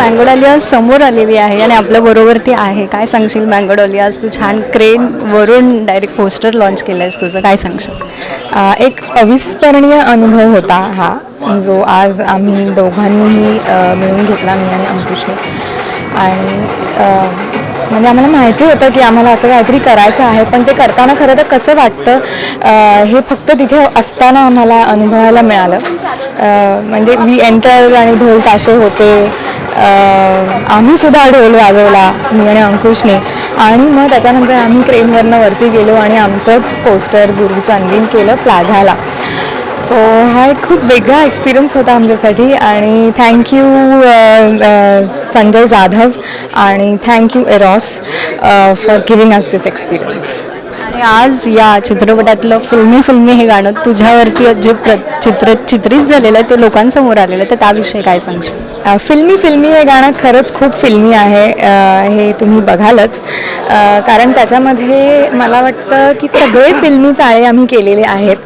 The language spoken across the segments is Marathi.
मँगो डॉली आज समोर आलेली आहे आणि आपल्याबरोबर ती आहे. काय सांगशील मँगो डॉली, आज तू छान क्रेनवरून डायरेक्ट पोस्टर लॉन्च केलं आहेस, तुझं काय सांगशील? एक अविस्मरणीय अनुभव होता हा, जो आज आम्ही दोघांनीही मिळून घेतला, मी आणि अंकुशने. आणि म्हणजे आम्हाला माहिती होतं की आम्हाला असं काहीतरी करायचं आहे, पण ते करताना खरं तर कसं वाटतं हे फक्त तिथे असताना आम्हाला अनुभवायला मिळालं. म्हणजे वी एंटर आणि ढोल ताशे होते, आम्हीसुद्धा ढोल वाजवला, मी आणि अंकुशने. आणि मग त्याच्यानंतर आम्ही क्रेनवरनं वरती गेलो आणि आमचंच पोस्टर गुरुचं अनवील केलं प्लाझाला. सो हा एक खूप वेगळा एक्सपिरियन्स होता आमच्यासाठी. आणि थँक्यू संजय जाधव आणि thank you Eros for giving us this experience. आणि आज या चित्रपटातलं फिल्मी हे गाणं तुझ्यावरती जे चित्रित झालेलं आहे ते लोकांसमोर आलेलं आहे, तर त्याविषयी काय सांगशील? फिल्मी हे गाणं खरंच खूप फिल्मी आहे, हे तुम्ही बघालच. कारण त्याच्यामध्ये मला वाटतं की सगळे फिल्मी चाळे आम्ही केलेले आहेत.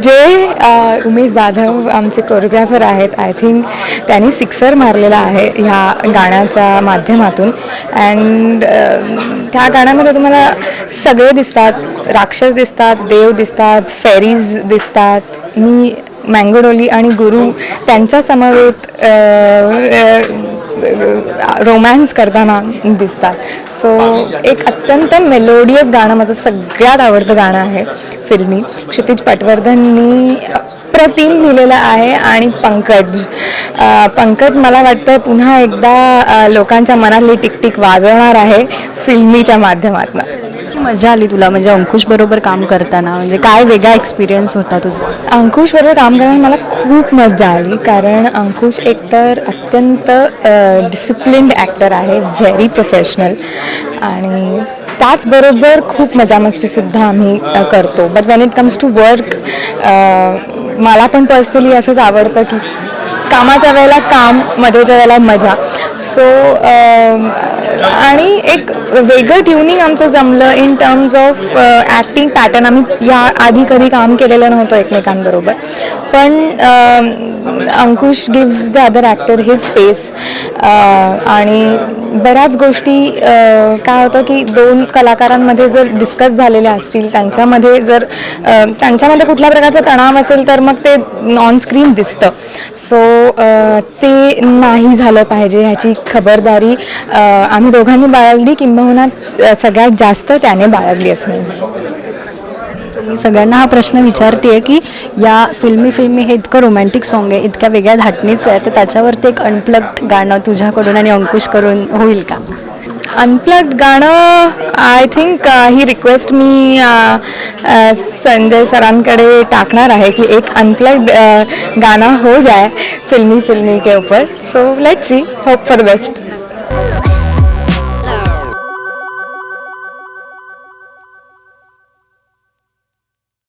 जे उमेश जाधव आमचे कोरिओग्राफर आहेत, आय थिंक त्यांनी सिक्सर मारलेला आहे ह्या गाण्याच्या माध्यमातून. अँड त्या गाण्यामध्ये तुम्हाला सगळे दिसतात, राक्षस दिसतात, देव दिसतात, फेरीज दिसतात, मी मँगो डॉली आणि गुरु त्यांच्या समवेत रोमॅन्स करताना दिसतात. सो एक अत्यंत मेलोडियस गाणं, माझं सगळ्यात आवडतं गाणं आहे फिल्मी. क्षितिज पटवर्धननी अप्रतिम लिहिलेलं आहे. आणि पंकज मला वाटतं पुन्हा एकदा लोकांच्या मनातली टिकटिक वाजवणार आहे फिल्मीच्या माध्यमातून. मजा आली तुला म्हणजे अंकुश बरोबर काम करताना, म्हणजे काय वेगळा एक्सपिरियन्स होता तुझा? अंकुश बरोबर काम करताना मला खूप मजा आली, कारण अंकुश एकतर अत्यंत डिसिप्लिन्ड ॲक्टर आहे, व्हेरी प्रोफेशनल. आणि त्याचबरोबर खूप मजामस्तीसुद्धा आम्ही करतो. But when it comes to work, मला पण पर्सनली असंच आवडतं की कामाच्या वेळेला काम, मजेच्या वेळेला मजा. सो आणि एक वेगळं ट्युनिंग आमचं जमलं in terms of acting pattern. आम्ही या आधी कधी काम केलेलं नव्हतं एकमेकांबरोबर, पण Ankush gives the other actor his space. आणि बऱ्याच गोष्टी काय होतं की दोन कलाकारांमध्ये जर डिस्कस झालेल्या असतील, त्यांच्यामध्ये कुठल्या प्रकारचा तणाव असेल तर मग ते ऑन स्क्रीन दिसतं. सो ते नाही झालं पाहिजे ह्याची खबरदारी आम्ही दोघांनी बाळगली, किंबहुना सगळ्यात जास्त त्याने बाळगली असं नाही. मी सगळ्यांना हा प्रश्न विचारते की या फिल्मी हे इतकं रोमॅन्टिक सॉन्ग आहे, इतक्या वेगळ्या धाटणीचं आहे, तर त्याच्यावरती एक अनप्लग्ड गाणं तुझ्याकडून आणि अंकुश करून होईल का? अनप्लग्ड गाणं आय थिंक ही रिक्वेस्ट मी संजय सरांकडे टाकणार आहे की एक अनप्लग्ड गाना हो जाए फिल्मी के ऊपर. So let's see, hope for the best.